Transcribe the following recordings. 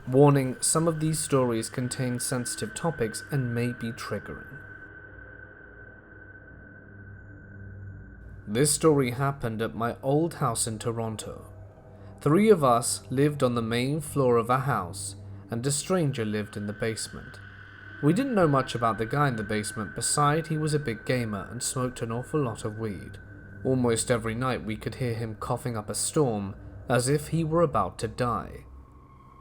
Warning, some of these stories contain sensitive topics and may be triggering. This story happened at my old house in Toronto. 3 of us lived on the main floor of a house, and a stranger lived in the basement. We didn't know much about the guy in the basement, beside he was a big gamer and smoked an awful lot of weed. Almost every night we could hear him coughing up a storm, as if he were about to die.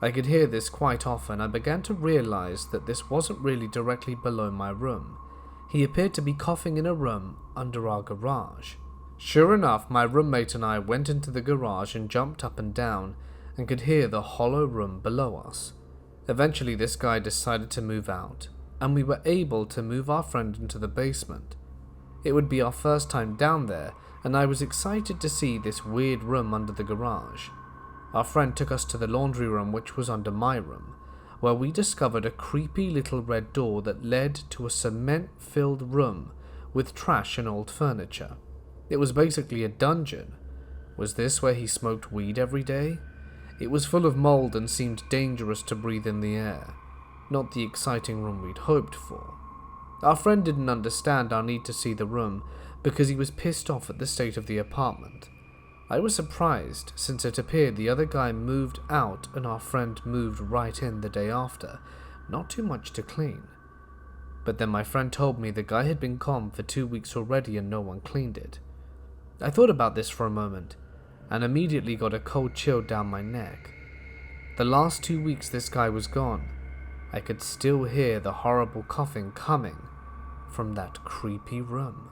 I could hear this quite often. I began to realize that this wasn't really directly below my room. He appeared to be coughing in a room under our garage. Sure enough, my roommate and I went into the garage and jumped up and down and could hear the hollow room below us. Eventually this guy decided to move out, and we were able to move our friend into the basement. It would be our first time down there, and I was excited to see this weird room under the garage. Our friend took us to the laundry room, which was under my room, where we discovered a creepy little red door that led to a cement-filled room with trash and old furniture. It was basically a dungeon. Was this where he smoked weed every day? It was full of mold and seemed dangerous to breathe in the air. Not the exciting room we'd hoped for. Our friend didn't understand our need to see the room because he was pissed off at the state of the apartment. I was surprised, since it appeared the other guy moved out and our friend moved right in the day after. Not too much to clean. But then my friend told me the guy had been gone for 2 weeks already and no one cleaned it. I thought about this for a moment, and immediately got a cold chill down my neck. The last 2 weeks this guy was gone, I could still hear the horrible coughing coming from that creepy room.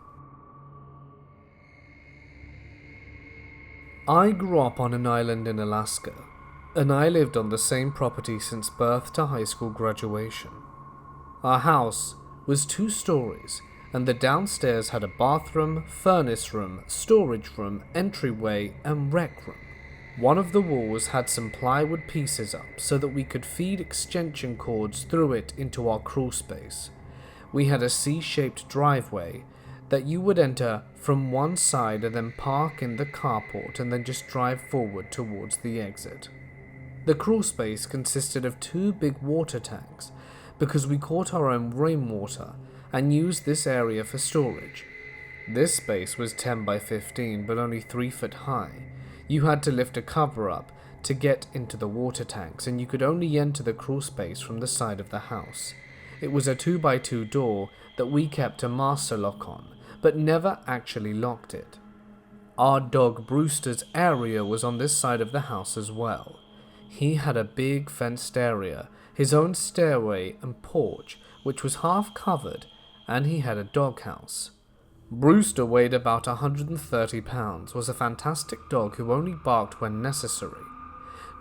I grew up on an island in Alaska, and I lived on the same property since birth to high school graduation. Our house was 2 stories, and the downstairs had a bathroom, furnace room, storage room, entryway, and rec room. One of the walls had some plywood pieces up so that we could feed extension cords through it into our crawl space. We had a C-shaped driveway that you would enter from one side and then park in the carport and then just drive forward towards the exit. The crawl space consisted of 2 big water tanks because we caught our own rainwater and used this area for storage. This space was 10 by 15 but only 3 foot high. You had to lift a cover up to get into the water tanks, and you could only enter the crawl space from the side of the house. It was a 2 by 2 door that we kept a master lock on, but never actually locked it. Our dog Brewster's area was on this side of the house as well. He had a big fenced area, his own stairway and porch, which was half covered, and he had a doghouse. Brewster weighed about 130 pounds, was a fantastic dog who only barked when necessary.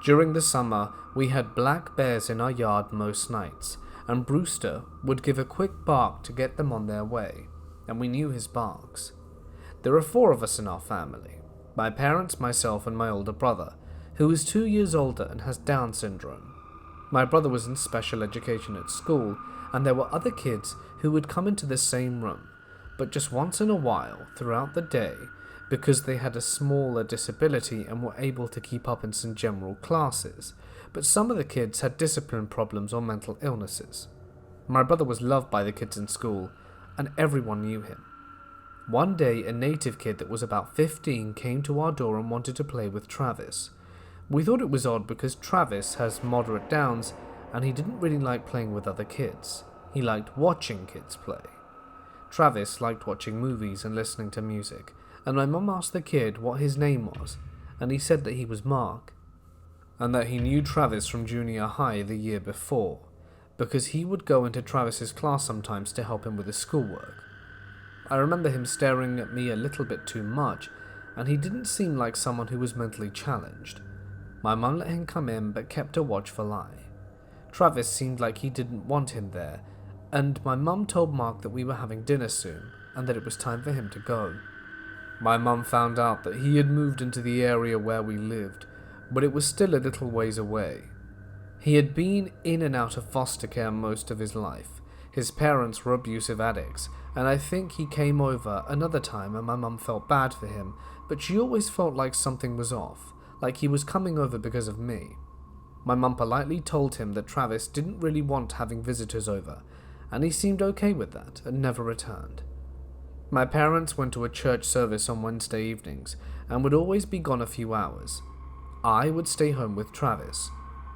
During the summer, we had black bears in our yard most nights, and Brewster would give a quick bark to get them on their way, and we knew his barks. There are 4 of us in our family, my parents, myself, and my older brother, who is 2 years older and has Down syndrome. My brother was in special education at school, and there were other kids who would come into the same room, but just once in a while throughout the day, because they had a smaller disability and were able to keep up in some general classes, but some of the kids had discipline problems or mental illnesses. My brother was loved by the kids in school, and everyone knew him. One day, a native kid that was about 15 came to our door and wanted to play with Travis. We thought it was odd because Travis has moderate Downs, and he didn't really like playing with other kids. He liked watching kids play. Travis liked watching movies and listening to music, and my mum asked the kid what his name was, and he said that he was Mark, and that he knew Travis from junior high the year before, because he would go into Travis's class sometimes to help him with his schoolwork. I remember him staring at me a little bit too much, and he didn't seem like someone who was mentally challenged. My mum let him come in but kept a watchful eye. Travis seemed like he didn't want him there, and my mum told Mark that we were having dinner soon, and that it was time for him to go. My mum found out that he had moved into the area where we lived, but it was still a little ways away. He had been in and out of foster care most of his life. His parents were abusive addicts, and I think he came over another time and my mum felt bad for him, but she always felt like something was off, like he was coming over because of me. My mum politely told him that Travis didn't really want having visitors over, and he seemed okay with that and never returned. My parents went to a church service on Wednesday evenings and would always be gone a few hours. I would stay home with Travis.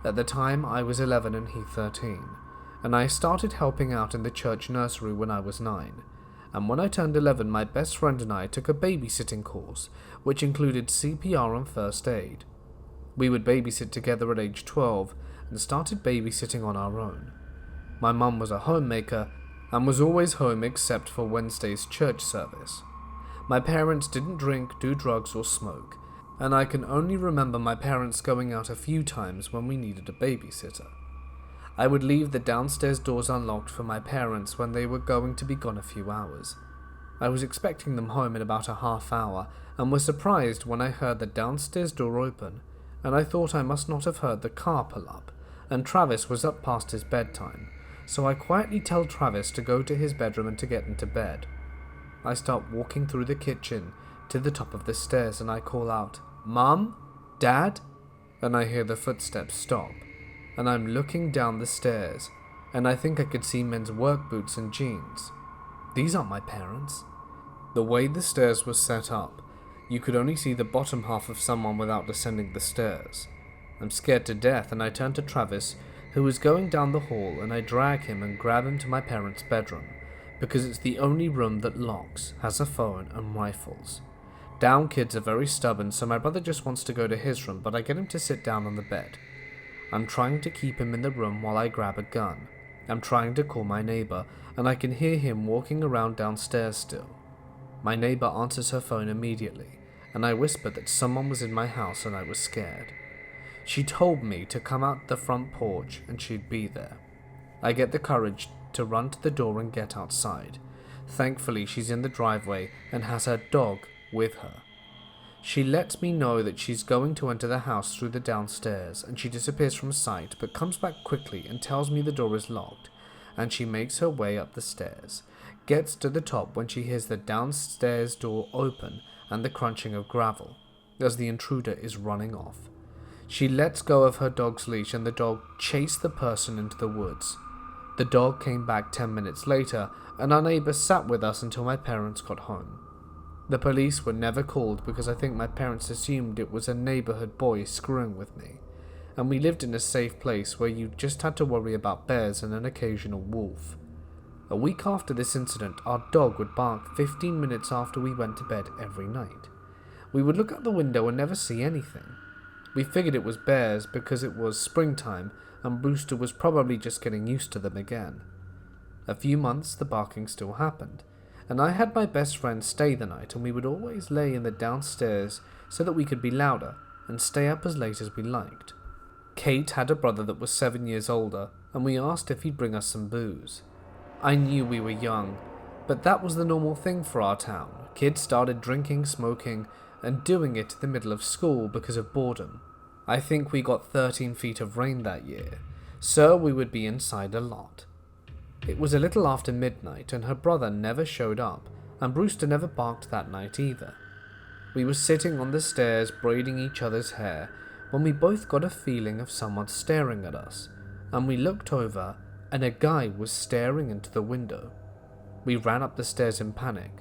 At the time, I was 11 and he 13, and I started helping out in the church nursery when I was 9. And when I turned 11, my best friend and I took a babysitting course, which included CPR and first aid. We would babysit together at age 12 and started babysitting on our own. My mum was a homemaker and was always home except for Wednesday's church service. My parents didn't drink, do drugs, or smoke, and I can only remember my parents going out a few times when we needed a babysitter. I would leave the downstairs doors unlocked for my parents when they were going to be gone a few hours. I was expecting them home in about a half hour and was surprised when I heard the downstairs door open, and I thought I must not have heard the car pull up, and Travis was up past his bedtime, so I quietly tell Travis to go to his bedroom and to get into bed. I start walking through the kitchen to the top of the stairs and I call out, "Mum? Dad?" and I hear the footsteps stop, and I'm looking down the stairs, and I think I could see men's work boots and jeans. These aren't my parents. The way the stairs were set up, you could only see the bottom half of someone without descending the stairs. I'm scared to death and I turn to Travis, who is going down the hall, and I drag him and grab him to my parents' bedroom, because it's the only room that locks, has a phone and rifles. Down kids are very stubborn, so my brother just wants to go to his room, but I get him to sit down on the bed. I'm trying to keep him in the room while I grab a gun. I'm trying to call my neighbor, and I can hear him walking around downstairs still. My neighbor answers her phone immediately, and I whisper that someone was in my house and I was scared. She told me to come out the front porch and she'd be there. I get the courage to run to the door and get outside. Thankfully, she's in the driveway and has her dog with her. She lets me know that she's going to enter the house through the downstairs, and she disappears from sight but comes back quickly and tells me the door is locked, and she makes her way up the stairs, gets to the top when she hears the downstairs door open and the crunching of gravel as the intruder is running off. She lets go of her dog's leash and the dog chased the person into the woods. The dog came back 10 minutes later, and our neighbor sat with us until my parents got home. The police were never called because I think my parents assumed it was a neighborhood boy screwing with me, and we lived in a safe place where you just had to worry about bears and an occasional wolf. A week after this incident, our dog would bark 15 minutes after we went to bed every night. We would look out the window and never see anything. We figured it was bears because it was springtime and Brewster was probably just getting used to them again. A few months, the barking still happened, and I had my best friend stay the night, and we would always lay in the downstairs so that we could be louder and stay up as late as we liked. Kate had a brother that was 7 years older, and we asked if he'd bring us some booze. I knew we were young, but that was the normal thing for our town. Kids started drinking, smoking, and doing it in the middle of school because of boredom. I think we got 13 feet of rain that year, so we would be inside a lot. It was a little after midnight, and her brother never showed up, and Brewster never barked that night either. We were sitting on the stairs braiding each other's hair when we both got a feeling of someone staring at us, and we looked over, and a guy was staring into the window. We ran up the stairs in panic.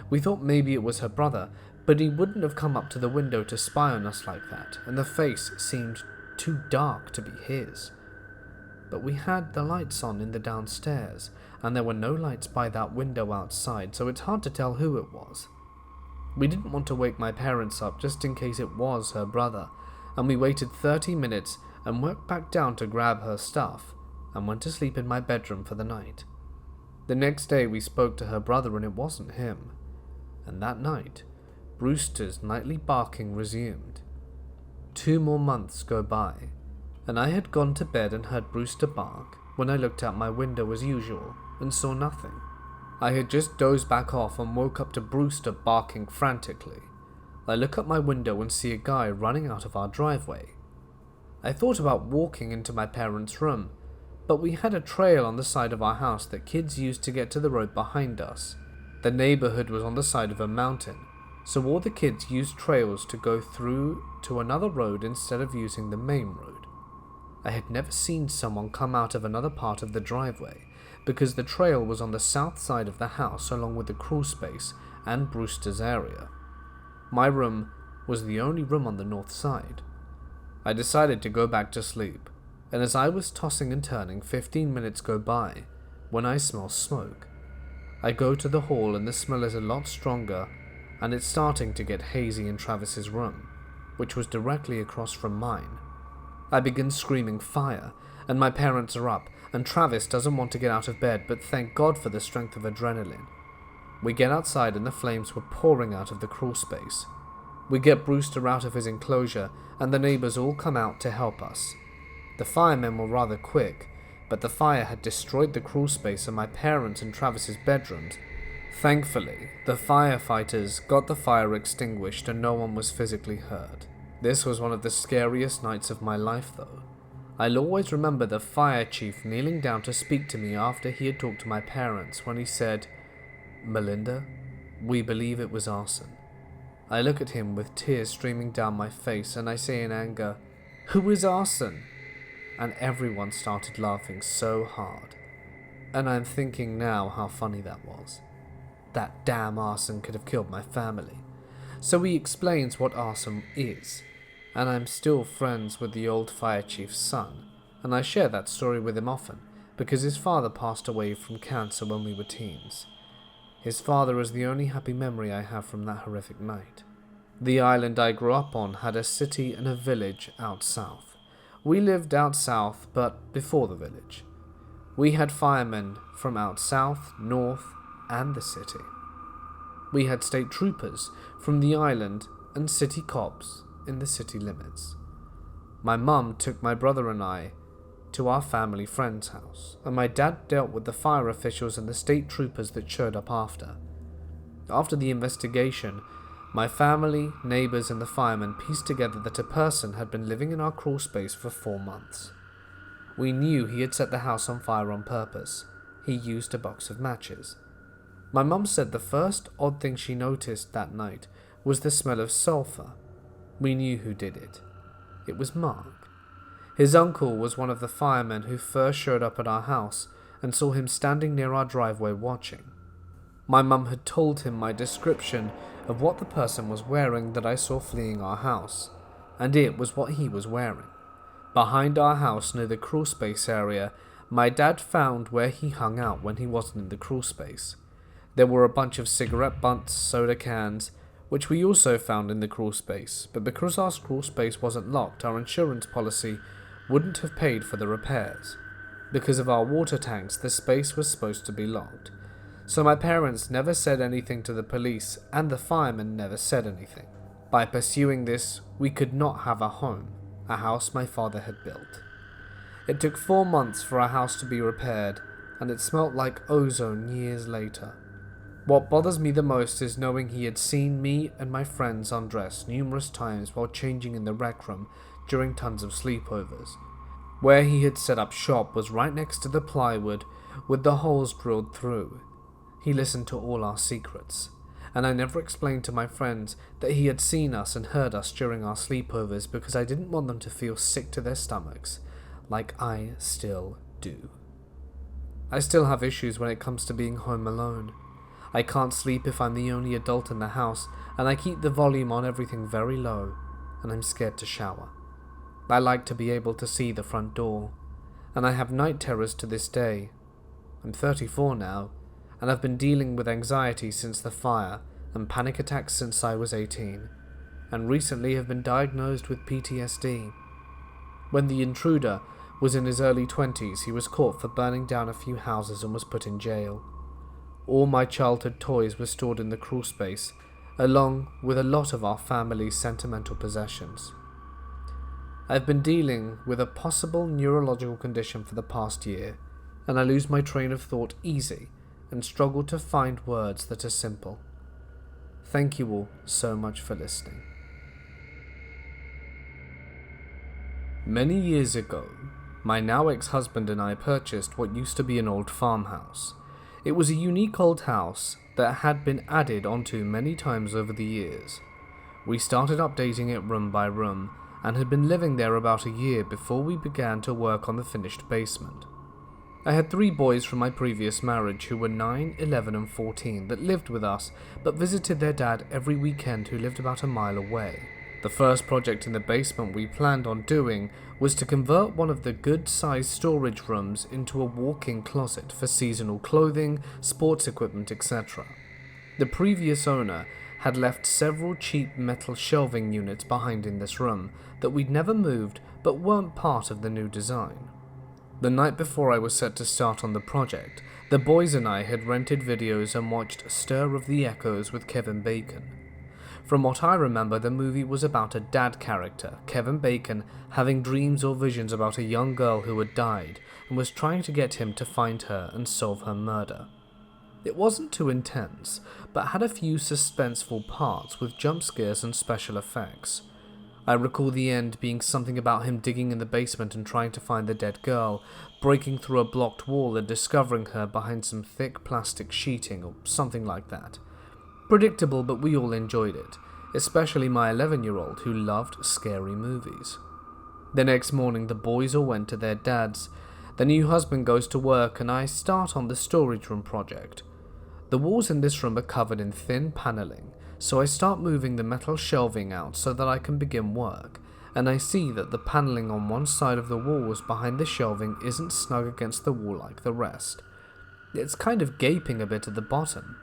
We thought maybe it was her brother, but he wouldn't have come up to the window to spy on us like that, and the face seemed too dark to be his. But we had the lights on in the downstairs, and there were no lights by that window outside, so it's hard to tell who it was. We didn't want to wake my parents up just in case it was her brother, and we waited 30 minutes and worked back down to grab her stuff, and went to sleep in my bedroom for the night. The next day we spoke to her brother and it wasn't him, and that night, Brewster's nightly barking resumed. 2 more months go by, and I had gone to bed and heard Brewster bark when I looked out my window as usual and saw nothing. I had just dozed back off and woke up to Brewster barking frantically. I look up my window and see a guy running out of our driveway. I thought about walking into my parents' room, but we had a trail on the side of our house that kids used to get to the road behind us. The neighborhood was on the side of a mountain, so all the kids used trails to go through to another road instead of using the main road. I had never seen someone come out of another part of the driveway, because the trail was on the south side of the house along with the crawl space and Brewster's area. My room was the only room on the north side. I decided to go back to sleep, and as I was tossing and turning, 15 minutes go by when I smell smoke. I go to the hall and the smell is a lot stronger, and it's starting to get hazy in Travis's room, which was directly across from mine. I begin screaming fire, and my parents are up, and Travis doesn't want to get out of bed, but thank God for the strength of adrenaline. We get outside and the flames were pouring out of the crawl space. We get Brewster out of his enclosure, and the neighbors all come out to help us. The firemen were rather quick, but the fire had destroyed the crawl space and my parents' and Travis's bedrooms. Thankfully, the firefighters got the fire extinguished and no one was physically hurt. This was one of the scariest nights of my life though. I'll always remember the fire chief kneeling down to speak to me after he had talked to my parents when he said, "Melinda, we believe it was arson." I look at him with tears streaming down my face and I say in anger, "Who is arson?" And everyone started laughing so hard. And I'm thinking now how funny that was. That damn arson could have killed my family. So he explains what arson is, and I'm still friends with the old fire chief's son, and I share that story with him often, because his father passed away from cancer when we were teens. His father is the only happy memory I have from that horrific night. The island I grew up on had a city and a village out south. We lived out south, but before the village. We had firemen from out south, north, and the city. We had state troopers from the island and city cops in the city limits. My mum took my brother and I to our family friend's house, and my dad dealt with the fire officials and the state troopers that showed up after. After the investigation, my family, neighbors, and the firemen pieced together that a person had been living in our crawl space for 4 months. We knew he had set the house on fire on purpose. He used a box of matches. My mum said the first odd thing she noticed that night was the smell of sulfur. We knew who did it. It was Mark. His uncle was one of the firemen who first showed up at our house and saw him standing near our driveway watching. My mum had told him my description of what the person was wearing that I saw fleeing our house, and it was what he was wearing. Behind our house near the crawl space area, my dad found where he hung out when he wasn't in the crawl space. There were a bunch of cigarette butts, soda cans, which we also found in the crawl space, but because our crawl space wasn't locked, our insurance policy wouldn't have paid for the repairs. Because of our water tanks, the space was supposed to be locked. So my parents never said anything to the police, and the firemen never said anything. By pursuing this, we could not have a home, a house my father had built. It took 4 months for our house to be repaired, and it smelt like ozone years later. What bothers me the most is knowing he had seen me and my friends undress numerous times while changing in the rec room during tons of sleepovers. Where he had set up shop was right next to the plywood with the holes drilled through. He listened to all our secrets, and I never explained to my friends that he had seen us and heard us during our sleepovers because I didn't want them to feel sick to their stomachs, like I still do. I still have issues when it comes to being home alone. I can't sleep if I'm the only adult in the house, and I keep the volume on everything very low, and I'm scared to shower. I like to be able to see the front door, and I have night terrors to this day. I'm 34 now, and I've been dealing with anxiety since the fire and panic attacks since I was 18, and recently have been diagnosed with PTSD. When the Intruder was in his early 20s, he was caught for burning down a few houses and was put in jail. All my childhood toys were stored in the crawl space, along with a lot of our family's sentimental possessions. I've been dealing with a possible neurological condition for the past year, and I lose my train of thought easy and struggle to find words that are simple. Thank you all so much for listening. Many years ago, my now ex-husband and I purchased what used to be an old farmhouse. It was a unique old house that had been added onto many times over the years. We started updating it room by room, and had been living there about a year before we began to work on the finished basement. I had 3 boys from my previous marriage who were 9, 11 and 14 that lived with us but visited their dad every weekend who lived about a mile away. The first project in the basement we planned on doing was to convert one of the good-sized storage rooms into a walk-in closet for seasonal clothing, sports equipment, etc. The previous owner had left several cheap metal shelving units behind in this room that we'd never moved but weren't part of the new design. The night before I was set to start on the project, the boys and I had rented videos and watched Stir of the Echoes with Kevin Bacon. From what I remember, the movie was about a dad character, Kevin Bacon, having dreams or visions about a young girl who had died and was trying to get him to find her and solve her murder. It wasn't too intense, but had a few suspenseful parts with jump scares and special effects. I recall the end being something about him digging in the basement and trying to find the dead girl, breaking through a blocked wall and discovering her behind some thick plastic sheeting or something like that. Predictable, but we all enjoyed it, especially my 11-year-old who loved scary movies. The next morning the boys all went to their dad's. The new husband goes to work and I start on the storage room project. The walls in this room are covered in thin paneling, so I start moving the metal shelving out so that I can begin work, and I see that the paneling on one side of the walls behind the shelving isn't snug against the wall like the rest. It's kind of gaping a bit at the bottom.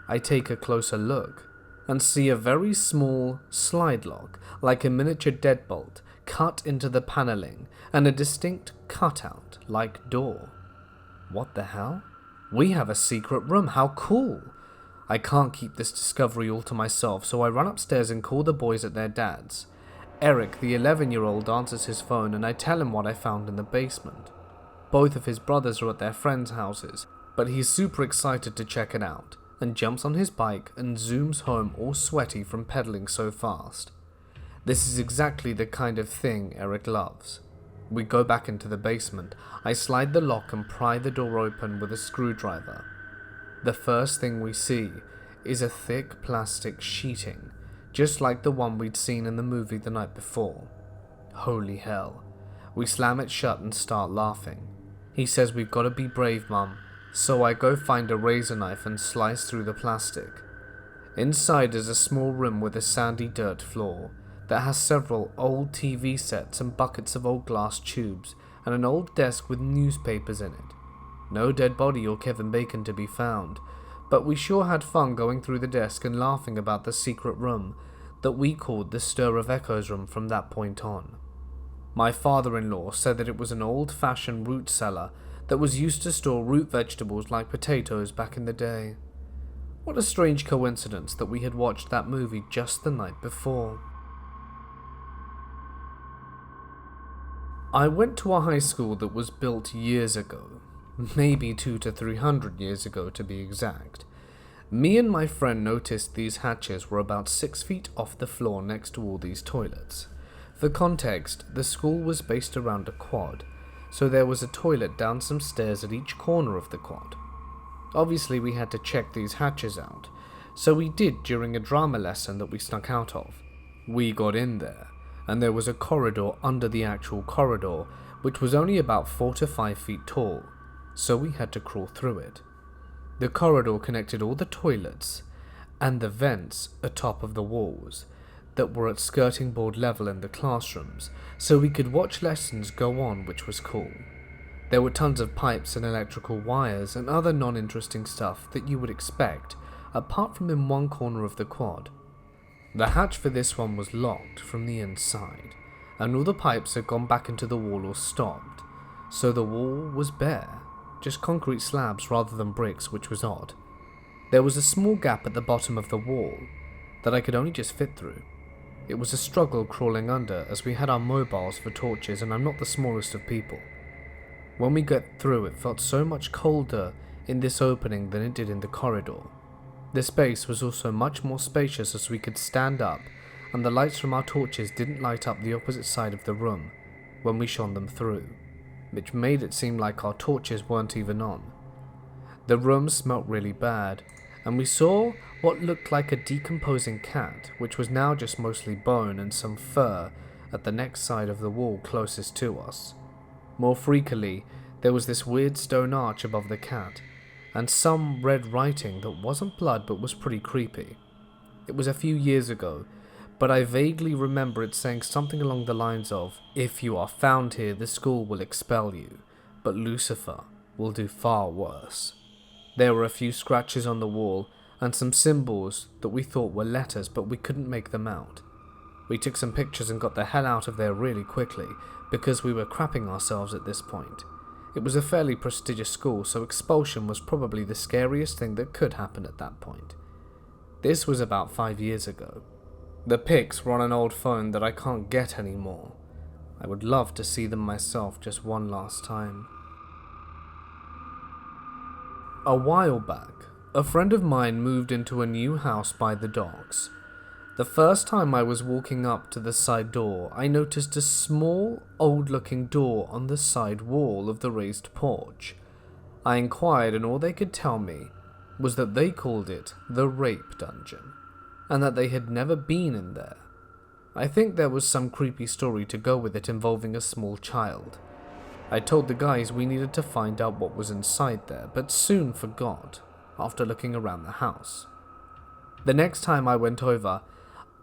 I take a closer look and see a very small slide lock, like a miniature deadbolt, cut into the paneling and a distinct cutout like door. What the hell? We have a secret room, how cool! I can't keep this discovery all to myself, so I run upstairs and call the boys at their dad's. Eric, the 11-year-old, answers his phone and I tell him what I found in the basement. Both of his brothers are at their friends' houses, but he's super excited to check it out, and jumps on his bike and zooms home all sweaty from pedaling so fast. This is exactly the kind of thing Eric loves. We go back into the basement. I slide the lock and pry the door open with a screwdriver. The first thing we see is a thick plastic sheeting, just like the one we'd seen in the movie the night before. Holy hell. We slam it shut and start laughing. He says we've got to be brave, Mum, so I go find a razor knife and slice through the plastic. Inside is a small room with a sandy dirt floor that has several old TV sets and buckets of old glass tubes and an old desk with newspapers in it. No dead body or Kevin Bacon to be found, but we sure had fun going through the desk and laughing about the secret room that we called the Stir of Echoes room from that point on. My father-in-law said that it was an old-fashioned root cellar that was used to store root vegetables like potatoes back in the day. What a strange coincidence that we had watched that movie just the night before. I went to a high school that was built years ago, maybe 200 to 300 years ago to be exact. Me and my friend noticed these hatches were about 6 feet off the floor next to all these toilets. For context, the school was based around a quad, so there was a toilet down some stairs at each corner of the quad. Obviously we had to check these hatches out, so we did during a drama lesson that we snuck out of. We got in there, and there was a corridor under the actual corridor, which was only about 4 to 5 feet tall, so we had to crawl through it. The corridor connected all the toilets and the vents atop of the walls that were at skirting board level in the classrooms, so we could watch lessons go on, which was cool. There were tons of pipes and electrical wires and other non-interesting stuff that you would expect, apart from in one corner of the quad. The hatch for this one was locked from the inside, and all the pipes had gone back into the wall or stopped, so the wall was bare, just concrete slabs rather than bricks, which was odd. There was a small gap at the bottom of the wall that I could only just fit through. It was a struggle crawling under as we had our mobiles for torches and I'm not the smallest of people. When we got through, it felt so much colder in this opening than it did in the corridor. The space was also much more spacious as we could stand up, and the lights from our torches didn't light up the opposite side of the room when we shone them through, which made it seem like our torches weren't even on. The room smelt really bad, and we saw what looked like a decomposing cat, which was now just mostly bone and some fur, at the next side of the wall closest to us. More freakily, there was this weird stone arch above the cat, and some red writing that wasn't blood but was pretty creepy. It was a few years ago, but I vaguely remember it saying something along the lines of, "If you are found here, the school will expel you, but Lucifer will do far worse." There were a few scratches on the wall, and some symbols that we thought were letters, but we couldn't make them out. We took some pictures and got the hell out of there really quickly, because we were crapping ourselves at this point. It was a fairly prestigious school, so expulsion was probably the scariest thing that could happen at that point. This was about 5 years ago. The pics were on an old phone that I can't get anymore. I would love to see them myself just one last time. A while back, a friend of mine moved into a new house by the docks. The first time I was walking up to the side door, I noticed a small, old-looking door on the side wall of the raised porch. I inquired, and all they could tell me was that they called it the Rape Dungeon, and that they had never been in there. I think there was some creepy story to go with it involving a small child. I told the guys we needed to find out what was inside there, but soon forgot after looking around the house. The next time I went over,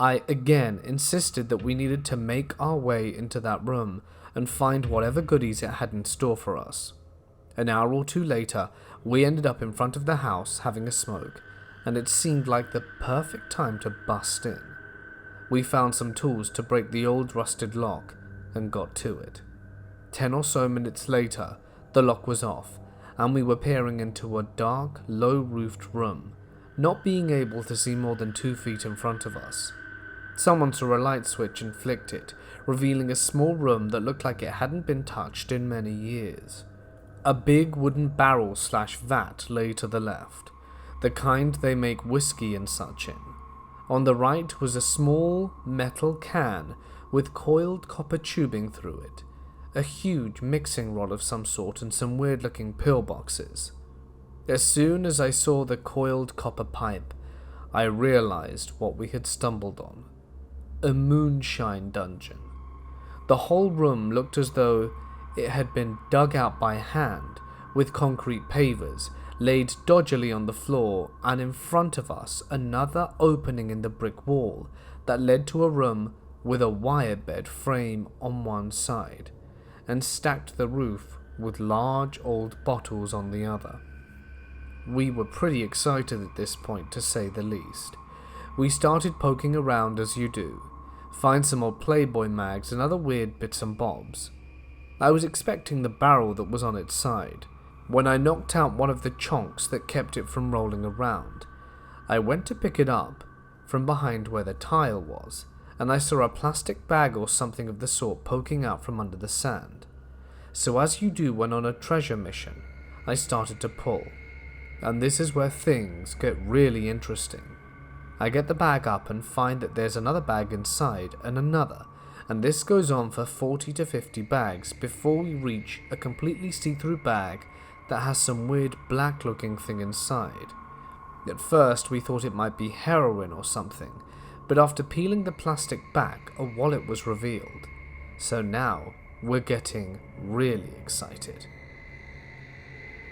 I again insisted that we needed to make our way into that room and find whatever goodies it had in store for us. An hour or two later, we ended up in front of the house having a smoke, and it seemed like the perfect time to bust in. We found some tools to break the old rusted lock and got to it. 10 or so minutes later, the lock was off, and we were peering into a dark, low-roofed room, not being able to see more than 2 feet in front of us. Someone saw a light switch and flicked it, revealing a small room that looked like it hadn't been touched in many years. A big wooden barrel/vat lay to the left, the kind they make whiskey and such in. On the right was a small metal can with coiled copper tubing through it, a huge mixing rod of some sort, and some weird-looking pillboxes. As soon as I saw the coiled copper pipe, I realized what we had stumbled on. A Moonshine dungeon. The whole room looked as though it had been dug out by hand, with concrete pavers laid dodgily on the floor, and in front of us another opening in the brick wall that led to a room with a wire bed frame on one side, and stacked the roof with large old bottles on the other. We were pretty excited at this point, to say the least. We started poking around as you do, find some old Playboy mags and other weird bits and bobs. I was expecting the barrel that was on its side, when I knocked out one of the chonks that kept it from rolling around. I went to pick it up from behind where the tile was, and I saw a plastic bag or something of the sort poking out from under the sand. So as you do when on a treasure mission, I started to pull, and this is where things get really interesting. I get the bag up and find that there's another bag inside and another, and this goes on for 40 to 50 bags before we reach a completely see-through bag that has some weird black-looking thing inside. At first we thought it might be heroin or something, but after peeling the plastic back, a wallet was revealed. So now we're getting really excited.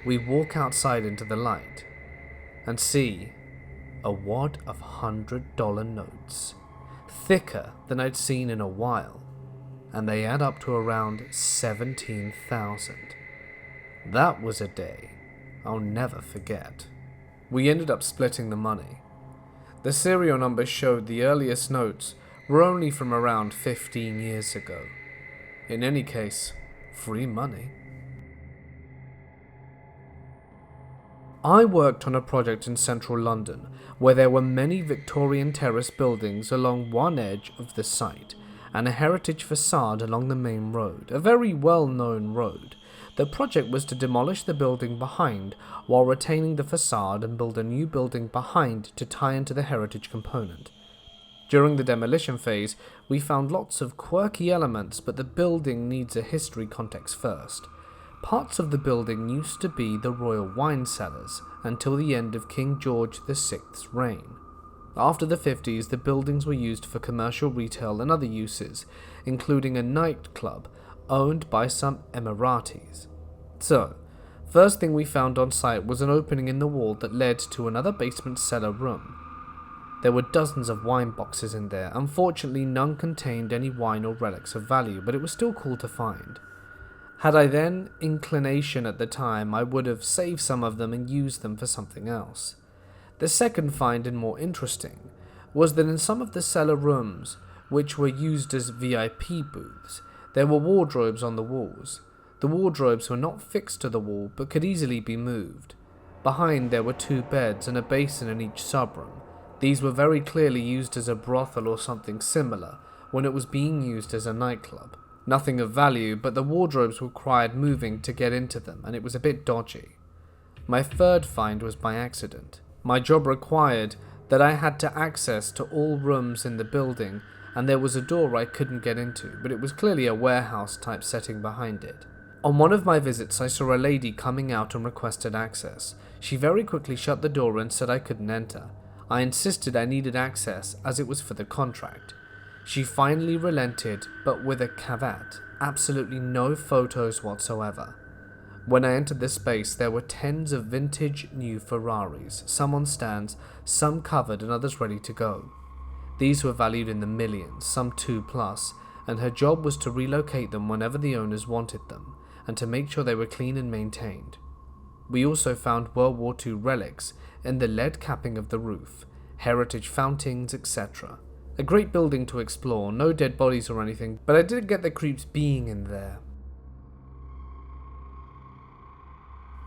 We walk outside into the light and see a wad of $100 notes, thicker than I'd seen in a while, and they add up to around 17,000. That was a day I'll never forget. We ended up splitting the money. The serial numbers showed the earliest notes were only from around 15 years ago. In any case, free money. I worked on a project in central London where there were many Victorian terrace buildings along one edge of the site and a heritage facade along the main road, a very well-known road. The project was to demolish the building behind while retaining the facade and build a new building behind to tie into the heritage component. During the demolition phase, we found lots of quirky elements, but the building needs a history context first. Parts of the building used to be the royal wine cellars until the end of King George VI's reign. After the 50s, the buildings were used for commercial retail and other uses, including a nightclub owned by some Emiratis. So, first thing we found on site was an opening in the wall that led to another basement cellar room. There were dozens of wine boxes in there. Unfortunately, none contained any wine or relics of value, but it was still cool to find. Had I then inclination at the time, I would have saved some of them and used them for something else. The second find, and more interesting, was that in some of the cellar rooms, which were used as VIP booths, there were wardrobes on the walls. The wardrobes were not fixed to the wall, but could easily be moved. Behind there were 2 beds and a basin in each subroom. These were very clearly used as a brothel or something similar, when it was being used as a nightclub. Nothing of value, but the wardrobes required moving to get into them, and it was a bit dodgy. My third find was by accident. My job required that I had to access to all rooms in the building, and there was a door I couldn't get into, but it was clearly a warehouse type setting behind it. On one of my visits, I saw a lady coming out and requested access. She very quickly shut the door and said I couldn't enter. I insisted I needed access as it was for the contract. She finally relented, but with a caveat, absolutely no photos whatsoever. When I entered this space, there were tens of vintage new Ferraris, some on stands, some covered and others ready to go. These were valued in the millions, some 2+, and her job was to relocate them whenever the owners wanted them, and to make sure they were clean and maintained. We also found World War II relics in the lead capping of the roof, heritage fountains, etc. A great building to explore, no dead bodies or anything, but I did get the creeps being in there.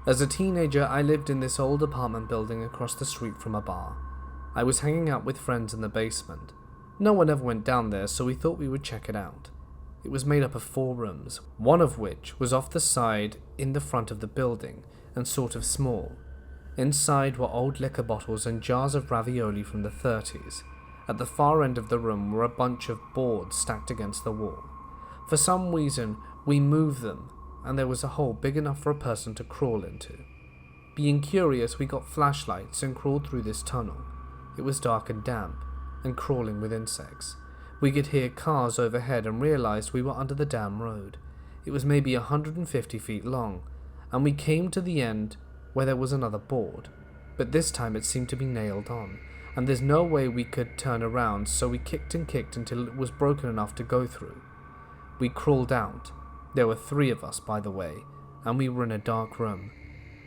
As a teenager, I lived in this old apartment building across the street from a bar. I was hanging out with friends in the basement. No one ever went down there, so we thought we would check it out. It was made up of 4 rooms, one of which was off the side in the front of the building, and sort of small. Inside were old liquor bottles and jars of ravioli from the 30s. At the far end of the room were a bunch of boards stacked against the wall. For some reason, we moved them, and there was a hole big enough for a person to crawl into. Being curious, we got flashlights and crawled through this tunnel. It was dark and damp, and crawling with insects. We could hear cars overhead and realized we were under the damn road. It was maybe 150 feet long, and we came to the end where there was another board, but this time it seemed to be nailed on, and there's no way we could turn around, so we kicked and kicked until it was broken enough to go through. We crawled out. There were 3 of us, by the way, and we were in a dark room.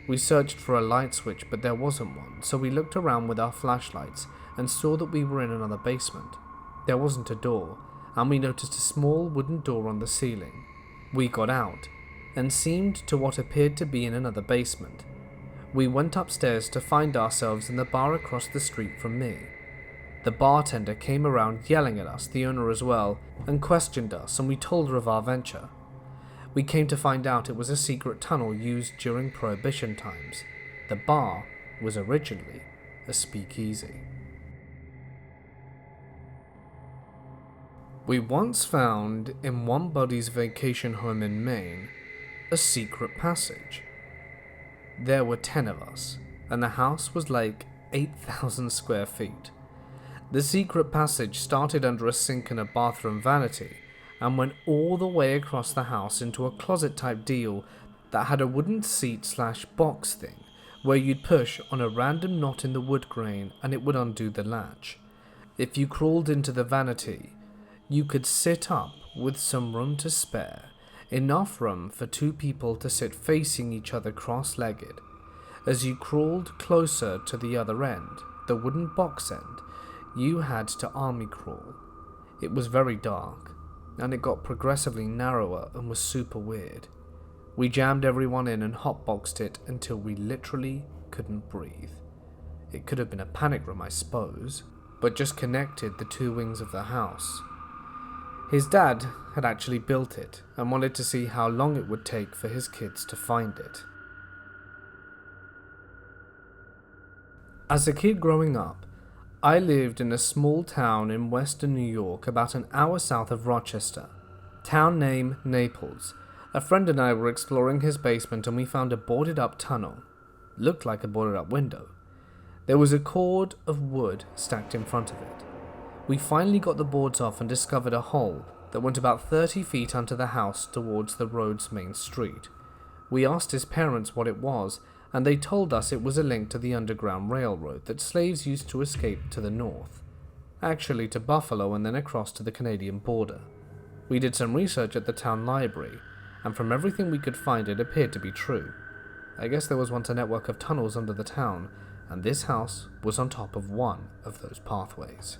We searched for a light switch, but there wasn't one, so we looked around with our flashlights and saw that we were in another basement. There wasn't a door, and we noticed a small wooden door on the ceiling. We got out, and seemed to what appeared to be in another basement. We went upstairs to find ourselves in the bar across the street from me. The bartender came around yelling at us, the owner as well, and questioned us, and we told her of our venture. We came to find out it was a secret tunnel used during Prohibition times. The bar was originally a speakeasy. We once found, in one buddy's vacation home in Maine, a secret passage. There were 10 of us, and the house was like 8,000 square feet. The secret passage started under a sink and a bathroom vanity, and went all the way across the house into a closet-type deal that had a wooden seat/box thing, where you'd push on a random knot in the wood grain and it would undo the latch. If you crawled into the vanity, you could sit up with some room to spare, enough room for 2 people to sit facing each other cross-legged. As you crawled closer to the other end, the wooden box end, you had to army crawl. It was very dark, and it got progressively narrower and was super weird. We jammed everyone in and hotboxed it until we literally couldn't breathe. It could have been a panic room, I suppose, but just connected the 2 wings of the house. His dad had actually built it and wanted to see how long it would take for his kids to find it. As a kid growing up, I lived in a small town in western New York about an hour south of Rochester. Town name Naples. A friend and I were exploring his basement and we found a boarded up tunnel. Looked like a boarded up window. There was a cord of wood stacked in front of it. We finally got the boards off and discovered a hole that went about 30 feet under the house towards the road's main street. We asked his parents what it was, and they told us it was a link to the Underground Railroad that slaves used to escape to the north. Actually to Buffalo and then across to the Canadian border. We did some research at the town library, and from everything we could find it appeared to be true. I guess there was once a network of tunnels under the town, and this house was on top of one of those pathways.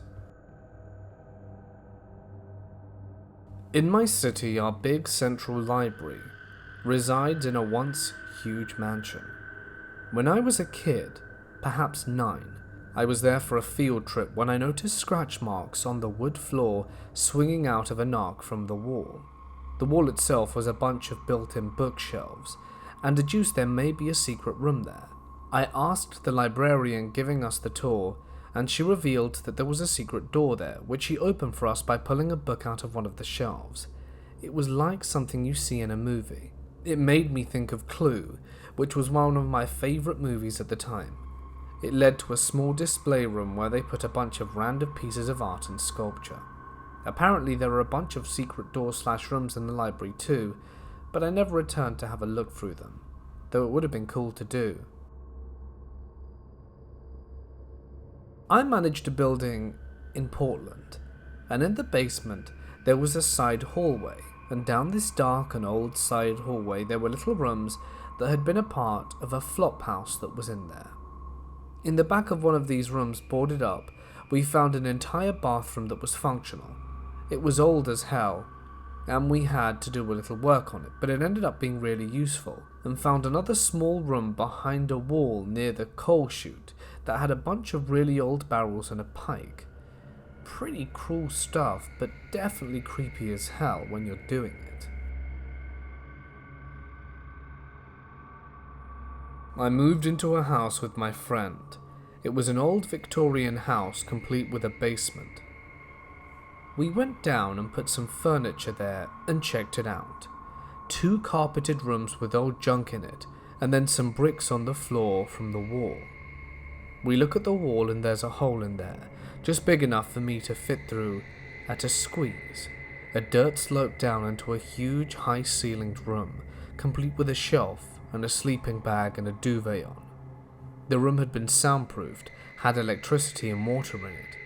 In my city, our big central library resides in a once huge mansion. When I was a kid, perhaps 9, I was there for a field trip when I noticed scratch marks on the wood floor swinging out of an arc from the wall. The wall itself was a bunch of built-in bookshelves, and deduced there may be a secret room there. I asked the librarian giving us the tour, and she revealed that there was a secret door there, which she opened for us by pulling a book out of one of the shelves. It was like something you see in a movie. It made me think of Clue, which was one of my favourite movies at the time. It led to a small display room where they put a bunch of random pieces of art and sculpture. Apparently there were a bunch of secret doors/rooms in the library too, but I never returned to have a look through them, though it would have been cool to do. I managed a building in Portland, and in the basement there was a side hallway, and down this dark and old side hallway there were little rooms that had been a part of a flop house that was in there. In the back of one of these rooms, boarded up, we found an entire bathroom that was functional. It was old as hell, and we had to do a little work on it, but it ended up being really useful, and found another small room behind a wall near the coal chute that had a bunch of really old barrels and a pike. Pretty cruel stuff, but definitely creepy as hell when you're doing it. I moved into a house with my friend. It was an old Victorian house complete with a basement. We went down and put some furniture there and checked it out. 2 carpeted rooms with old junk in it, and then some bricks on the floor from the wall. We look at the wall and there's a hole in there, just big enough for me to fit through at a squeeze. A dirt slope down into a huge high-ceilinged room, complete with a shelf and a sleeping bag and a duvet on. The room had been soundproofed, had electricity and water in it,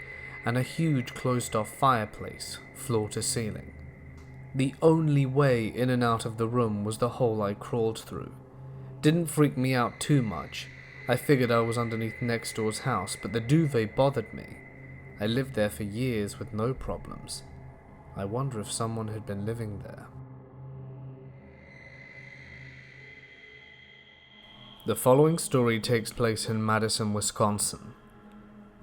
and a huge closed-off fireplace, floor to ceiling. The only way in and out of the room was the hole I crawled through. Didn't freak me out too much. I figured I was underneath next door's house, but the duvet bothered me. I lived there for years with no problems. I wonder if someone had been living there. The following story takes place in Madison, Wisconsin.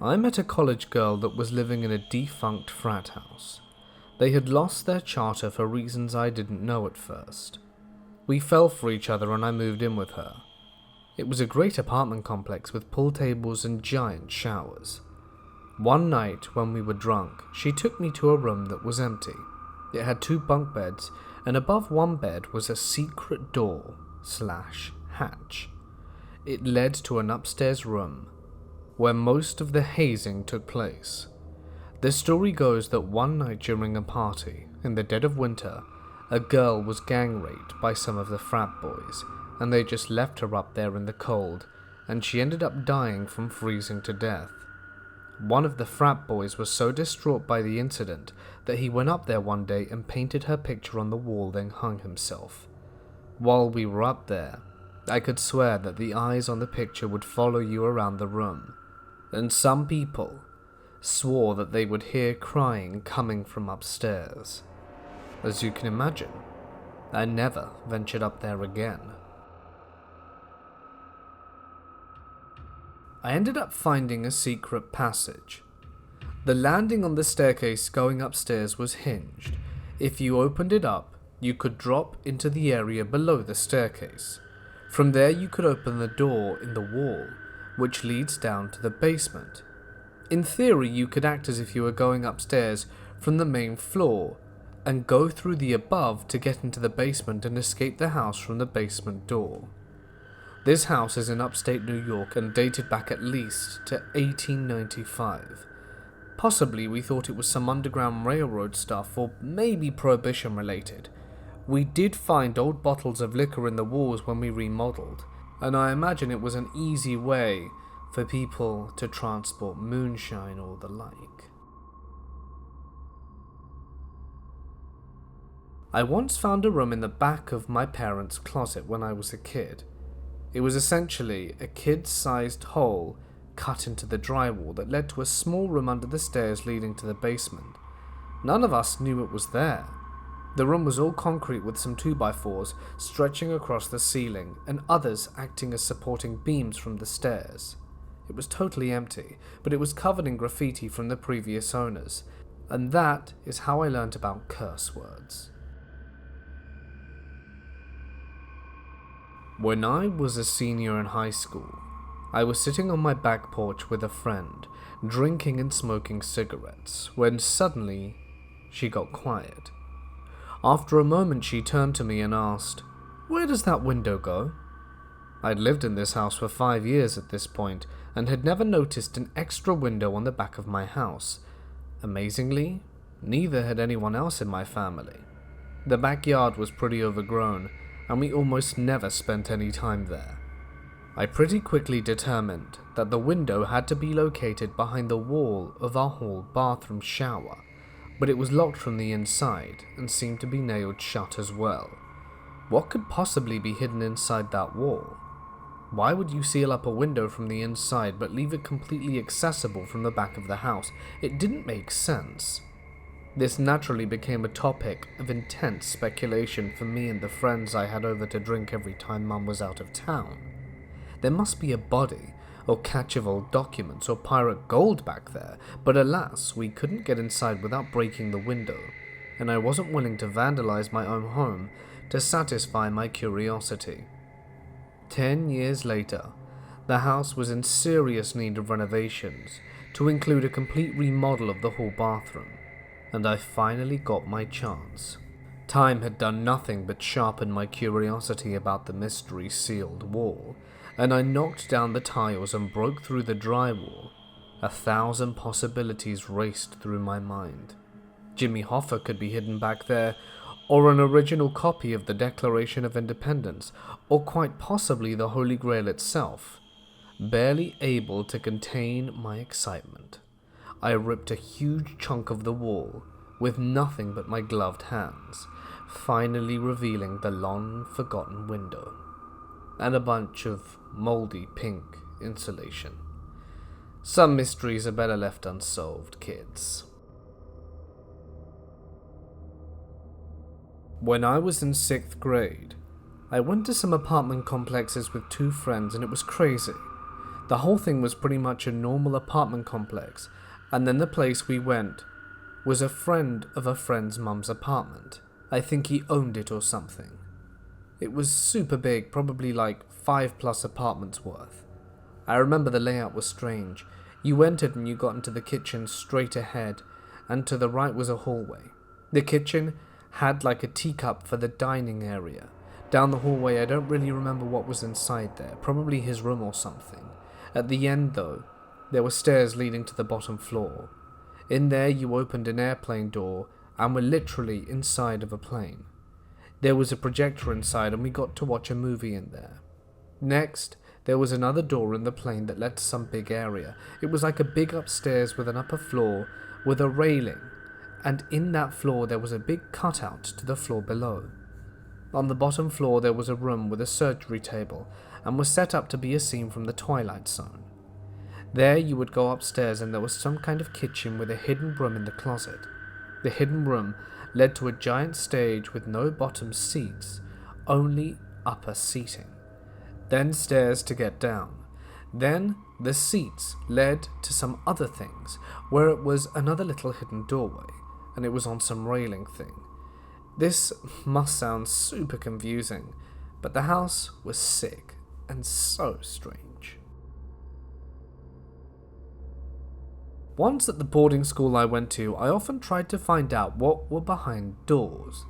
I met a college girl that was living in a defunct frat house. They had lost their charter for reasons I didn't know at first. We fell for each other and I moved in with her. It was a great apartment complex with pool tables and giant showers. One night when we were drunk, she took me to a room that was empty. It had 2 bunk beds, and above one bed was a secret door/hatch. It led to an upstairs room where most of the hazing took place. The story goes that one night during a party, in the dead of winter, a girl was gang raped by some of the frat boys, and they just left her up there in the cold, and she ended up dying from freezing to death. One of the frat boys was so distraught by the incident that he went up there one day and painted her picture on the wall, then hung himself. While we were up there, I could swear that the eyes on the picture would follow you around the room, and some people swore that they would hear crying coming from upstairs. As you can imagine, I never ventured up there again. I ended up finding a secret passage. The landing on the staircase going upstairs was hinged. If you opened it up, you could drop into the area below the staircase. From there you could open the door in the wall, which leads down to the basement. In theory, you could act as if you were going upstairs from the main floor, and go through the above to get into the basement and escape the house from the basement door. This house is in upstate New York and dated back at least to 1895. Possibly we thought it was some underground railroad stuff or maybe Prohibition related. We did find old bottles of liquor in the walls when we remodeled, and I imagine it was an easy way for people to transport moonshine or the like. I once found a room in the back of my parents' closet when I was a kid. It was essentially a kid-sized hole cut into the drywall that led to a small room under the stairs leading to the basement. None of us knew it was there. The room was all concrete with some 2x4s stretching across the ceiling and others acting as supporting beams from the stairs. It was totally empty, but it was covered in graffiti from the previous owners, and that is how I learned about curse words. When I was a senior in high school, I was sitting on my back porch with a friend, drinking and smoking cigarettes, when suddenly she got quiet. After a moment she turned to me and asked, "Where does that window go?" I'd lived in this house for 5 years at this point and had never noticed an extra window on the back of my house. Amazingly, neither had anyone else in my family. The backyard was pretty overgrown, and we almost never spent any time there. I pretty quickly determined that the window had to be located behind the wall of our hall bathroom shower, but it was locked from the inside and seemed to be nailed shut as well. What could possibly be hidden inside that wall? Why would you seal up a window from the inside but leave it completely accessible from the back of the house? It didn't make sense. This naturally became a topic of intense speculation for me and the friends I had over to drink every time Mum was out of town. There must be a body, or catch of old documents, or pirate gold back there, but alas, we couldn't get inside without breaking the window, and I wasn't willing to vandalize my own home to satisfy my curiosity. 10 years later, the house was in serious need of renovations, to include a complete remodel of the hall bathroom, and I finally got my chance. Time had done nothing but sharpen my curiosity about the mystery-sealed wall, and I knocked down the tiles and broke through the drywall. 1,000 possibilities raced through my mind. Jimmy Hoffa could be hidden back there, or an original copy of the Declaration of Independence, or quite possibly the Holy Grail itself. Barely able to contain my excitement, I ripped a huge chunk of the wall with nothing but my gloved hands, finally revealing the long-forgotten window and a bunch of moldy pink insulation. Some mysteries are better left unsolved, kids. When I was in 6th grade, I went to some apartment complexes with 2 friends and it was crazy. The whole thing was pretty much a normal apartment complex, and then the place we went was a friend of a friend's mum's apartment. I think he owned it or something. It was super big, probably like 5+ apartments worth. I remember the layout was strange. You entered and you got into the kitchen straight ahead, and to the right was a hallway. The kitchen had like a teacup for the dining area. Down the hallway, I don't really remember what was inside there, probably his room or something. At the end though, there were stairs leading to the bottom floor. In there you opened an airplane door and were literally inside of a plane. There was a projector inside and we got to watch a movie in there. Next, there was another door in the plane that led to some big area. It was like a big upstairs with an upper floor with a railing, and in that floor there was a big cutout to the floor below. On the bottom floor there was a room with a surgery table and was set up to be a scene from the Twilight Zone. There you would go upstairs and there was some kind of kitchen with a hidden room in the closet. The hidden room led to a giant stage with no bottom seats, only upper seating. Then stairs to get down. Then the seats led to some other things, where it was another little hidden doorway, and it was on some railing thing. This must sound super confusing, but the house was sick and so strange. Once at the boarding school I went to, I often tried to find out what were behind doors.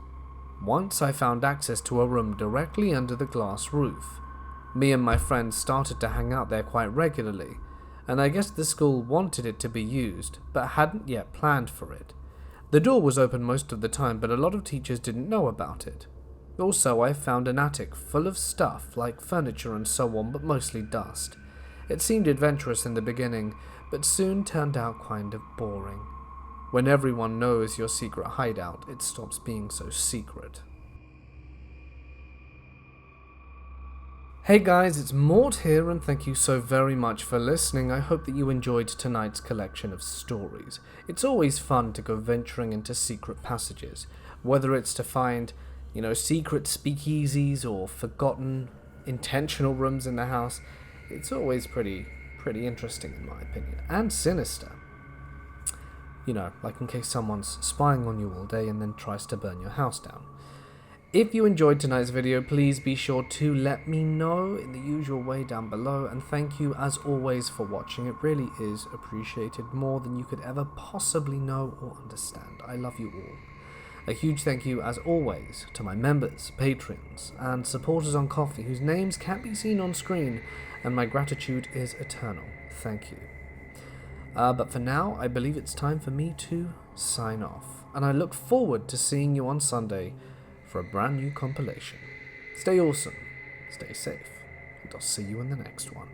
Once I found access to a room directly under the glass roof. Me and my friends started to hang out there quite regularly, and I guess the school wanted it to be used, but hadn't yet planned for it. The door was open most of the time, but a lot of teachers didn't know about it. Also, I found an attic full of stuff, like furniture and so on, but mostly dust. It seemed adventurous in the beginning, but soon turned out kind of boring. When everyone knows your secret hideout, it stops being so secret. Hey guys, it's Mort here, and thank you so very much for listening. I hope that you enjoyed tonight's collection of stories. It's always fun to go venturing into secret passages, whether it's to find, secret speakeasies or forgotten, intentional rooms in the house. It's always pretty interesting in my opinion, and sinister. Like in case someone's spying on you all day and then tries to burn your house down. If you enjoyed tonight's video, please be sure to let me know in the usual way down below, and thank you as always for watching. It really is appreciated more than you could ever possibly know or understand. I love you all. A huge thank you as always to my members, patrons, and supporters on Ko-fi whose names can't be seen on screen, and my gratitude is eternal. Thank you. But for now, I believe it's time for me to sign off, and I look forward to seeing you on Sunday for a brand new compilation. Stay awesome, stay safe, and I'll see you in the next one.